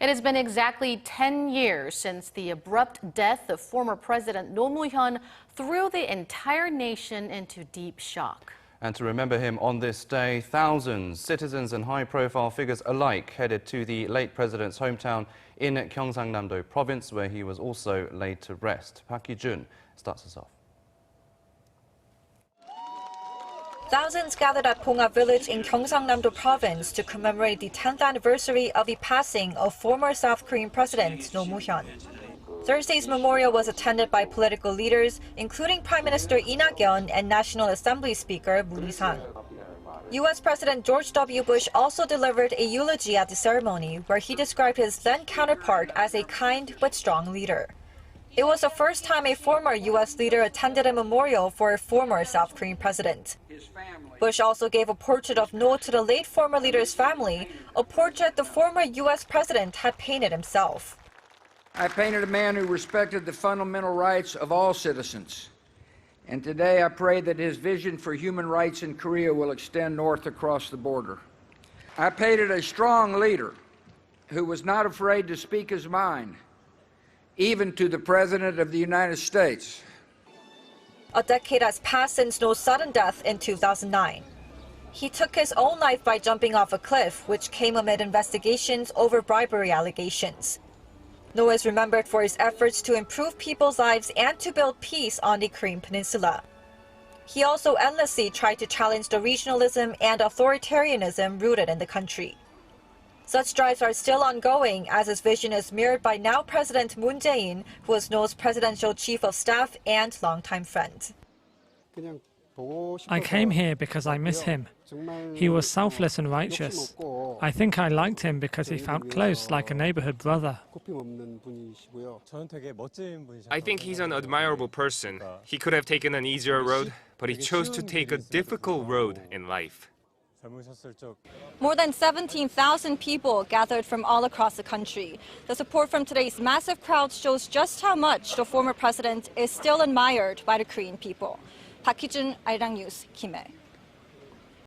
It has been exactly 10 years since the abrupt death of former President Roh Moo-hyun threw the entire nation into deep shock. And to remember him on this day, thousands, citizens and high-profile figures alike headed to the late president's hometown in Gyeongsangnam-do province, where he was also laid to rest. Park Hee-jun starts us off. Thousands gathered at Ponga village in Gyeongsangnam-do province to commemorate the 10th anniversary of the passing of former South Korean President Roh Moo-hyun. Thursday's memorial was attended by political leaders, including Prime Minister Lee Nak-yeon and National Assembly Speaker Moon Hee-sang. U.S. President George W. Bush also delivered a eulogy at the ceremony, where he described his then counterpart as a kind but strong leader. It was the first time a former U.S. leader attended a memorial for a former South Korean president. Bush also gave a portrait of Roh to the late former leader's family, a portrait the former U.S. president had painted himself. I painted a man who respected the fundamental rights of all citizens. And today I pray that his vision for human rights in Korea will extend north across the border. I painted a strong leader who was not afraid to speak his mind, even to the President of the United States. A decade has passed since Roh's sudden death in 2009. He took his own life by jumping off a cliff, which came amid investigations over bribery allegations. Roh is remembered for his efforts to improve people's lives and to build peace on the Korean Peninsula. He also endlessly tried to challenge the regionalism and authoritarianism rooted in the country. Such drives are still ongoing, as his vision is mirrored by now President Moon Jae-in, who was Roh's presidential chief of staff and longtime friend. I came here because I miss him. He was selfless and righteous. I think I liked him because he felt close, like a neighborhood brother. I think he's an admirable person. He could have taken an easier road, but he chose to take a difficult road in life. More than 17,000 people gathered from all across the country. The support from today's massive crowd shows just how much the former president is still admired by the Korean people. Park Hee-jun, Arirang News, Kim Hae.